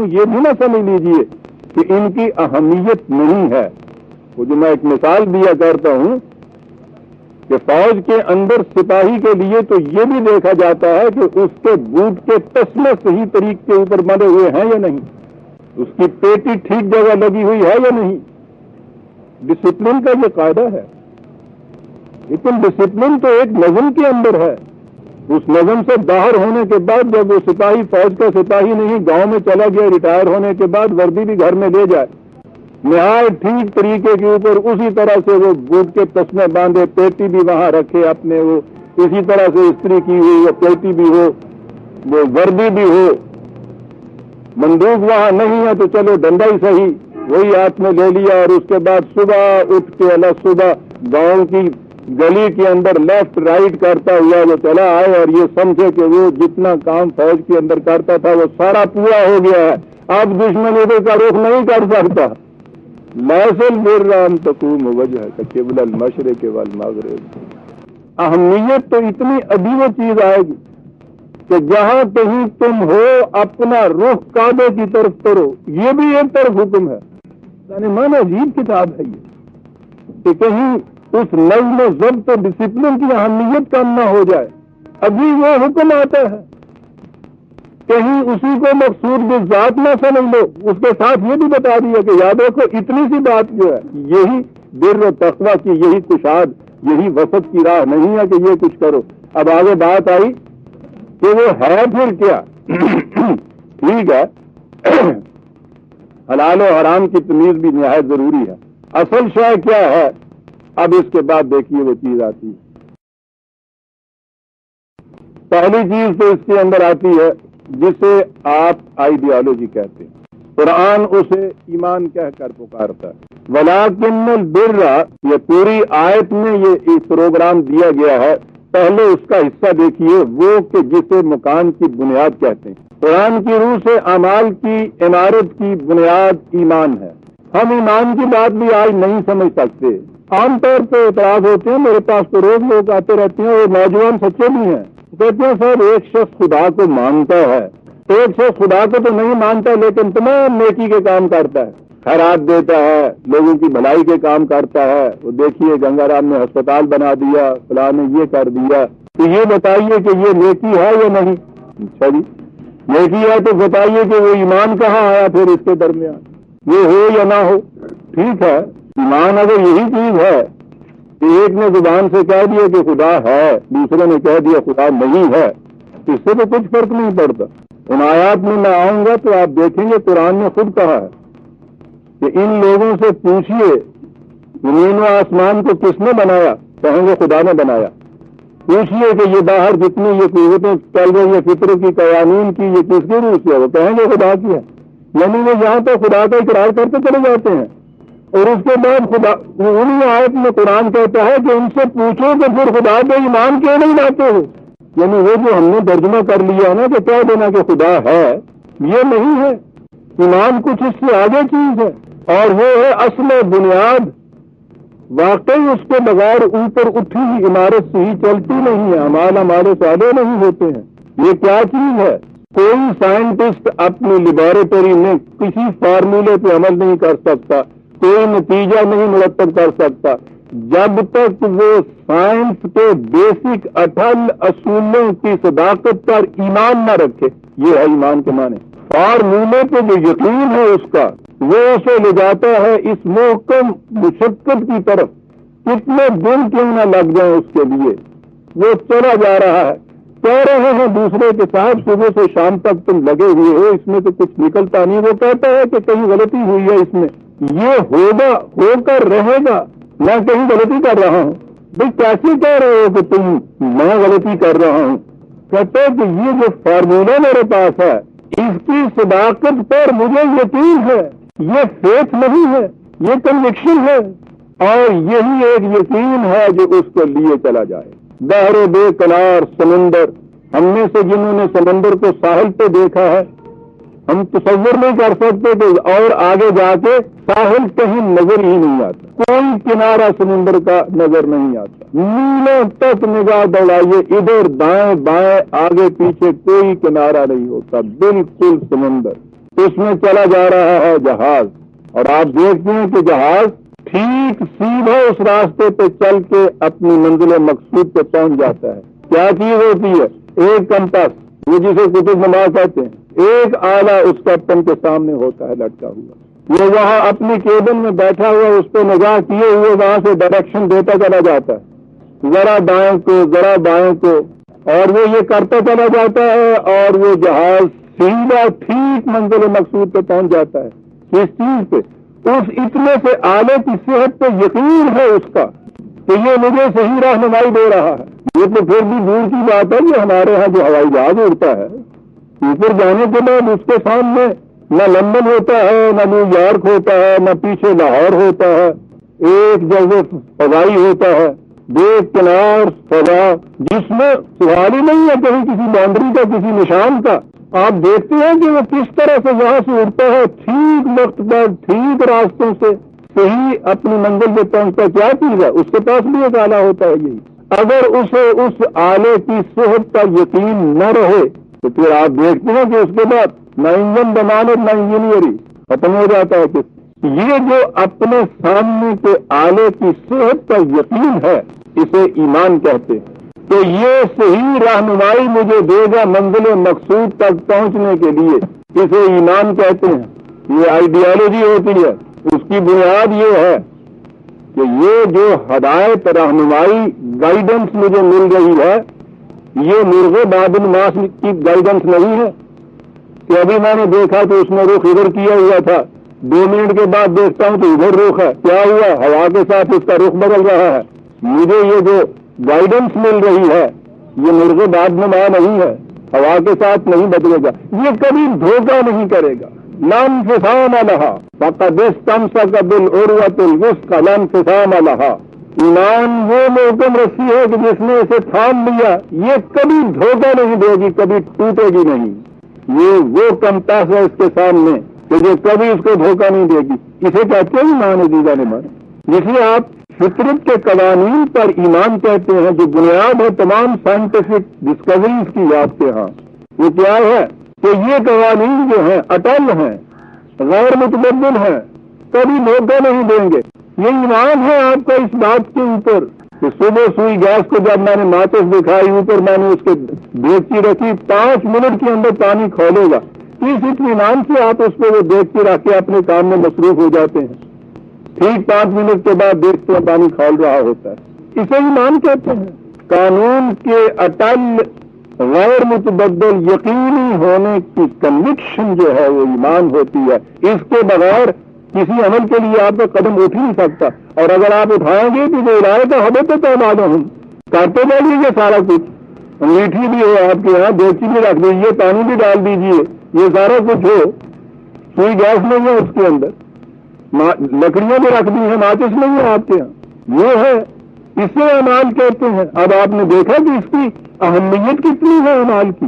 یہ بھی نہ سمجھ لیجئے کہ ان کی اہمیت نہیں ہے. وہ جو میں ایک مثال دیا کرتا ہوں کہ فوج کے اندر سپاہی کے لیے تو یہ بھی دیکھا جاتا ہے کہ اس کے بوٹ کے تسمے صحیح طریقے کے اوپر بندھے ہوئے ہیں یا نہیں, اس کی پیٹی ٹھیک جگہ لگی ہوئی ہے یا نہیں. ڈسپلن کا یہ قاعدہ ہے, لیکن ڈسپلن تو ایک نظم کے اندر ہے. اس نظم سے باہر ہونے کے بعد جب وہ سپاہی فوج کا سپاہی نہیں گاؤں میں چلا گیا, ریٹائر ہونے کے بعد وردی بھی گھر میں لے جائے, نہایت ٹھیک طریقے کے اوپر اسی طرح سے وہ بوٹ کے تسمے باندھے, پیٹی بھی وہاں رکھے اپنے, وہ اسی طرح سے استری کی ہوئی وہ پیٹی بھی ہو, وہ وردی بھی ہو, بندوق وہاں نہیں ہے تو چلو ڈنڈا ہی صحیح وہی ہاتھ میں لے لیا, اور اس کے بعد صبح اٹھ کے صبح گاؤں کی گلی کے اندر لیفٹ رائٹ کرتا ہوا وہ چلا آئے, اور یہ سمجھے کہ وہ جتنا کام فوج کے اندر کرتا تھا وہ سارا پورا ہو گیا ہے, اب دشمن ادھر کا رخ نہیں کر سکتا. لیسل برام تقوم وجہ قبل المشرق والمغرب. اہمیت تو اتنی عجیب چیز آئے گی کہ جہاں کہیں تم ہو اپنا رخ کعبے کی طرف کرو, یہ بھی ایک طرف حکم ہے. یعنی مانا عجیب کتاب ہے یہ کہ کہیں اس نظم و ضبط و ڈسپلن کی اہمیت کم نہ ہو جائے. ابھی وہ حکم آتا ہے, کہیں اسی کو مقصود بالذات نہ سمجھ لو. اس کے ساتھ یہ بھی بتا دیا کہ یاد رکھو اتنی سی بات جو ہے یہی بر و تقویٰ کی, یہی کشاد, یہی وسط کی راہ نہیں ہے کہ یہ کچھ کرو. اب آگے بات آئی کہ وہ ہے پھر کیا. ٹھیک ہے, حلال و حرام کی تمیز بھی نہایت ضروری ہے. اصل شے کیا ہے, اب اس کے بعد دیکھیے وہ چیز آتی ہے. پہلی چیز تو اس کے اندر آتی ہے جسے آپ آئیڈیالوجی کہتے ہیں. قرآن اسے ایمان کہہ کر پکارتا ہے. وَلَٰكِنَّ الْبِرَّ, یہ پوری آیت میں یہ پروگرام دیا گیا ہے. پہلے اس کا حصہ دیکھیے, وہ کہ جسے مکان کی بنیاد کہتے ہیں. قرآن کی روح سے اعمال کی عمارت کی بنیاد ایمان ہے. ہم ایمان کی بات بھی آج نہیں سمجھ سکتے. عام طور پہ اعتراض ہوتے ہیں, میرے پاس تو روز لوگ آتے رہتے ہیں, اور نوجوان سچے بھی ہیں, کہتے ہیں صاحب ایک شخص خدا کو مانتا ہے, ایک شخص خدا کو تو نہیں مانتا لیکن تمام نیکی کے کام کرتا ہے, خیرات دیتا ہے, لوگوں کی بھلائی کے کام کرتا ہے. وہ دیکھیے گنگا رام نے ہسپتال بنا دیا, فلاں نے یہ کر دیا, تو یہ بتائیے کہ یہ نیکی ہے یا نہیں. اچھا جی نیکی ہے تو بتائیے کہ وہ ایمان کہاں آیا پھر اس کے درمیان, یہ ہو یا نہ ہو. ٹھیک ہے, ایمان اگر یہی چیز ہے کہ ایک نے زبان سے کہہ دیا کہ خدا ہے, دوسرے نے کہہ دیا خدا نہیں ہے, اس سے تو کچھ فرق نہیں پڑتا. ان آیات میں میں آؤں گا تو آپ دیکھیں گے قرآن نے خود کہا ہے کہ ان لوگوں سے پوچھئے زمین و آسمان کو کس نے بنایا, کہیں گے خدا نے بنایا. پوچھئے کہ یہ باہر جتنی یہ قوتیں چل رہی ہیں فطر کی قوانین کی, یہ کس کی روح سے ہے, وہ کہیں گے خدا کی ہے. یعنی وہ یہاں پہ خدا کا اقرار کرتے چلے جاتے ہیں. اور اس کے بعد خدا انہی آیت میں قرآن کہتا ہے کہ ان سے پوچھو کہ پھر خدا پہ ایمان کیوں نہیں لاتے ہو. یعنی وہ جو ہم نے ترجمہ کر لیا نا کہ کہہ دینا کہ خدا ہے, یہ نہیں ہے. ایمان کچھ اس سے آگے چیز ہے, اور وہ ہے اصل بنیاد. واقعی اس کے بغیر اوپر اٹھی ہوئی عمارت سے ہی چلتی نہیں ہے, اعمال ہمارے صالح نہیں ہوتے ہیں. یہ کیا چیز ہے؟ کوئی سائنٹسٹ اپنی لیبارٹری میں کسی فارمولے پہ عمل نہیں کر سکتا, کوئی نتیجہ نہیں مرتب کر سکتا جب تک وہ سائنس کے بیسک اٹل اصولوں کی صداقت پر ایمان نہ رکھے. یہ ہے ایمان کے معنی. فارمولے پہ جو یقین ہے اس کا, وہ اسے لے جاتا ہے اس محکم مشقت کی طرف. کتنے دن کیوں نہ لگ جائیں اس کے لیے, وہ چلا جا رہا ہے. کہہ رہے ہیں دوسرے کے صاحب صبح سے شام تک تم لگے ہوئے ہو, اس میں تو کچھ نکلتا نہیں. وہ کہتا ہے کہ کہیں غلطی ہوئی ہے اس میں. یہ ہوگا, ہو کر رہے گا, میں کہیں غلطی کر رہا ہوں. بھائی کیسے کہہ رہے ہو کہ تم میں غلطی کر رہا ہوں؟ کہتے کہ یہ جو فارمولہ میرے پاس ہے اس کی صداقت پر مجھے یقین ہے. یہ فیتھ نہیں ہے, یہ کنوکشن ہے, اور یہی ایک یقین ہے جو اس کو لیے چلا جائے. بحر بے کنار سمندر, ہم میں سے جنہوں نے سمندر کو ساحل پہ دیکھا ہے, ہم تصور نہیں کر سکتے کہ اور آگے جا کے ساحل کہیں نظر ہی نہیں آتا. کوئی کنارہ سمندر کا نظر نہیں آتا. میلوں تک نگاہ دوڑائیے, ادھر دائیں بائیں آگے پیچھے کوئی کنارہ نہیں ہوتا, بالکل سمندر. اس میں چلا جا رہا ہے جہاز، اور آپ دیکھتے ہیں کہ جہاز ٹھیک سیدھا اس راستے پہ چل کے اپنی منزل مقصود پہ پہنچ جاتا ہے۔ کیا چیز ہوتی ہے؟ ایک کمپس، وہ جسے قطب نما کہتے ہیں، ایک آلہ اس کیپٹن کے سامنے ہوتا ہے لٹکا ہوا، وہ وہاں اپنی کیبن میں بیٹھا ہوا اس پہ نگاہ کیے ہوئے وہاں سے ڈائریکشن دیتا چلا جاتا ہے، ذرا دائیں کو ذرا بائیں کو، اور وہ یہ کرتا چلا جاتا ہے، اور وہ جہاز سیدھا ٹھیک منزل مقصود پہ پہنچ جاتا ہے۔ کس چیز پہ؟ اس اتنے سے آلے کی صحت پہ یقین ہے اس کا کہ یہ مجھے صحیح رہنمائی دے رہا ہے۔ یہ تو پھر بھی دور کی بات ہے کہ ہمارے ہاں جو ہوائی جہاز اڑتا ہے، اوپر جانے کے بعد اس کے سامنے نہ لندن ہوتا ہے، نہ نیو یارک ہوتا ہے، نہ پیچھے لاہور ہوتا ہے، ایک جگہ فضائی ہوتا ہے، بے کنار فضا، جس میں سوال ہی نہیں ہے کہیں کسی باؤنڈری کا، کسی نشان کا۔ آپ دیکھتے ہیں کہ وہ کس طرح سے یہاں سے اڑتا ہے، ٹھیک وقت پر ٹھیک راستوں سے صحیح اپنی منزل پہ پہنچتا۔ کیا چیز ہے؟ اس کے پاس بھی ایک آلہ ہوتا ہے یہی۔ اگر اسے اس آلے کی صحت کا یقین نہ رہے تو پھر آپ دیکھتے ہیں کہ اس کے بعد نہ انجن ضمانت نہ انجینئرنگ، ختم ہو جاتا ہے۔ کہ یہ جو اپنے سامنے کے آلے کی صحت کا یقین ہے، اسے ایمان کہتے ہیں۔ تو یہ صحیح رہنمائی مجھے دے گا منزل مقصود تک پہنچنے کے لیے، اسے ایمان کہتے ہیں۔ یہ آئیڈیالوجی ہوتی ہے، اس کی بنیاد یہ ہے کہ یہ جو ہدایت رہنمائی گائیڈنس مجھے مل رہی ہے، یہ مرغے بادل ماس کی گائیڈنس نہیں ہے کہ ابھی میں نے دیکھا تو اس نے رخ ادھر کیا ہوا تھا، 2 منٹ کے بعد دیکھتا ہوں تو ادھر رخ ہے، کیا ہوا؟ ہوا کے ساتھ اس کا رخ بدل رہا ہے۔ مجھے یہ جو گائیڈنس مل رہی ہے یہ مرغے باد نما نہیں ہے، ہوا کے ساتھ نہیں بدلے گا، یہ کبھی دھوکہ نہیں کرے گا۔ لا انفصام لہا فقد استمسک بالعروۃ الوثقی لا انفصام لہا۔ ایمان وہ محکم رسی ہے کہ جس نے اسے تھام لیا، یہ کبھی دھوکہ نہیں دے گی، کبھی ٹوٹے گی نہیں۔ یہ وہ کمپاس ہے اس کے سامنے کہ جو کبھی اس کو دھوکہ نہیں دے گی۔ اسے کہتے ہیں ایمان عزیزان ایمان، جسے آپ فطرت کے قوانین پر ایمان کہتے ہیں، جو بنیاد ہے تمام سائنٹیفک ڈسکوریز کی آپ کے ہاں۔ وہ کیا ہے کہ یہ قوانین جو ہیں اٹل ہیں، غیر متبدل ہیں، کبھی دھوکہ نہیں دیں گے۔ یہ ایمان ہے آپ کا اس بات کے اوپر کہ صبح سوئی گیس کو جب میں نے ماچس دکھائی، اوپر میں نے اس کے دیگچی رکھی، 5 منٹ کے اندر پانی کھولے گا۔ اس اطمینان سے آپ اس پہ وہ دیگچی رکھ کے اپنے کام میں مصروف ہو جاتے ہیں، ٹھیک 5 منٹ کے بعد دیکھتے ہیں پانی کھول رہا ہوتا ہے۔ اسے ایمان کہتے ہیں۔ قانون کے اٹل غیر متبدل یقینی ہونے کی کنوکشن جو ہے وہ ایمان ہوتی ہے۔ اس کے بغیر کسی عمل کے لیے آپ کا قدم اٹھ نہیں سکتا، اور اگر آپ اٹھائیں گے تو جو ارادہ کا حبت تو معلوم کرتے جائیے گا سارا کچھ۔ انگیٹھی بھی ہو آپ کے یہاں، دیگچی بھی رکھ دیجیے، پانی بھی ڈال دیجیے، یہ سارا کچھ ہو، سوئی گیس نہیں ہے اس کے اندر، لکڑیاں بھی رکھ دی ہیں، ماچس نہیں ہے آپ کے یہاں، یہ ہے، اسے اعمال کہتے ہیں۔ اب آپ نے دیکھا کہ اس کی اہمیت کتنی ہے اعمال کی۔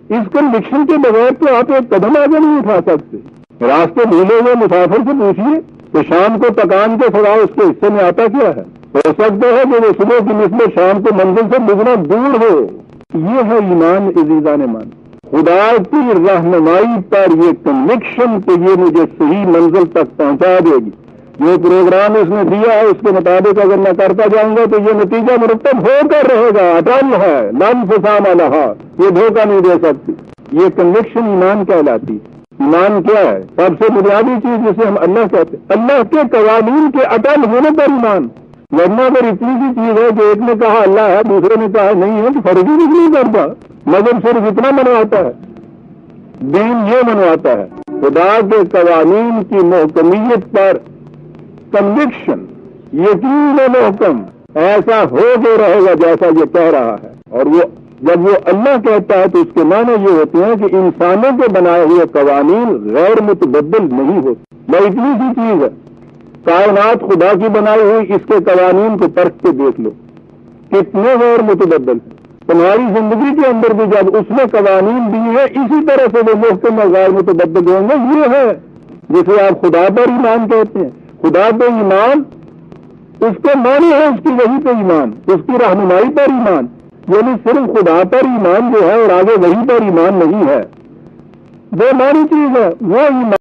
اس کنوکشن کے بغیر تو آپ ایک قدم آگے نہیں اٹھا سکتے۔ راستے بھولے ہوئے مسافر سے پوچھیے کہ شام کو پکان کے سوا اس کے حصے میں آتا کیا ہے؟ ہو سکتا ہے کہ وہ صبح کی نسبت شام کو منزل سے گزرنا دور ہو۔ یہ ہے ایمان عزیزان ایمان، خدا کی رہنمائی پر یہ کنوکشن کہ یہ مجھے صحیح منزل تک پہنچا دے گی۔ جو پروگرام اس نے دیا ہے اس کے مطابق اگر میں کرتا جاؤں گا تو یہ نتیجہ مرتب ہو کر رہے گا، اٹل ہے، لا انفصام لہا، یہ دھوکہ نہیں دے سکتی۔ یہ کنوکشن ایمان کہلاتی۔ ایمان کیا ہے؟ سب سے بنیادی چیز جسے ہم اللہ کہتے ہیں، اللہ کے قوانین کے اٹل ہونے پر ایمان۔ ورنہ اگر اتنی سی چیز ہے کہ ایک نے کہا اللہ ہے، دوسرے نے کہا نہیں ہے، تو فرق ہی نہیں کرتا۔ مذہب صرف اتنا منواتا ہے، دین یہ منواتا ہے، خدا کے قوانین کی محکمیت پر کنوکشن، یقین محکم، ایسا ہو کے رہے گا جیسا یہ کہہ رہا ہے۔ اور وہ جب وہ اللہ کہتا ہے تو اس کے معنی یہ ہوتے ہیں کہ انسانوں کے بنائے ہوئے قوانین غیر متبدل نہیں ہوتے۔ میں اتنی سی چیز ہے، کائنات خدا کی بنائی ہوئی، اس کے قوانین کو پرکھ کے دیکھ لو کتنے غیر متبدل ہیں۔ تمہاری زندگی کے اندر بھی جب اس نے قوانین دی ہیں اسی طرح سے وہ محکم اور غیر متبدل ہوں گے۔ یہ ہے جسے آپ خدا پر ایمان کہتے ہیں۔ خدا پہ ایمان اس کے معنی ہے اس کی وحی پہ ایمان، اس کی رہنمائی پر ایمان، یعنی صرف خدا پر ایمان جو ہے اور آگے وحی پر ایمان نہیں ہے۔ وہ مانی چیز ہے، وہ ایمان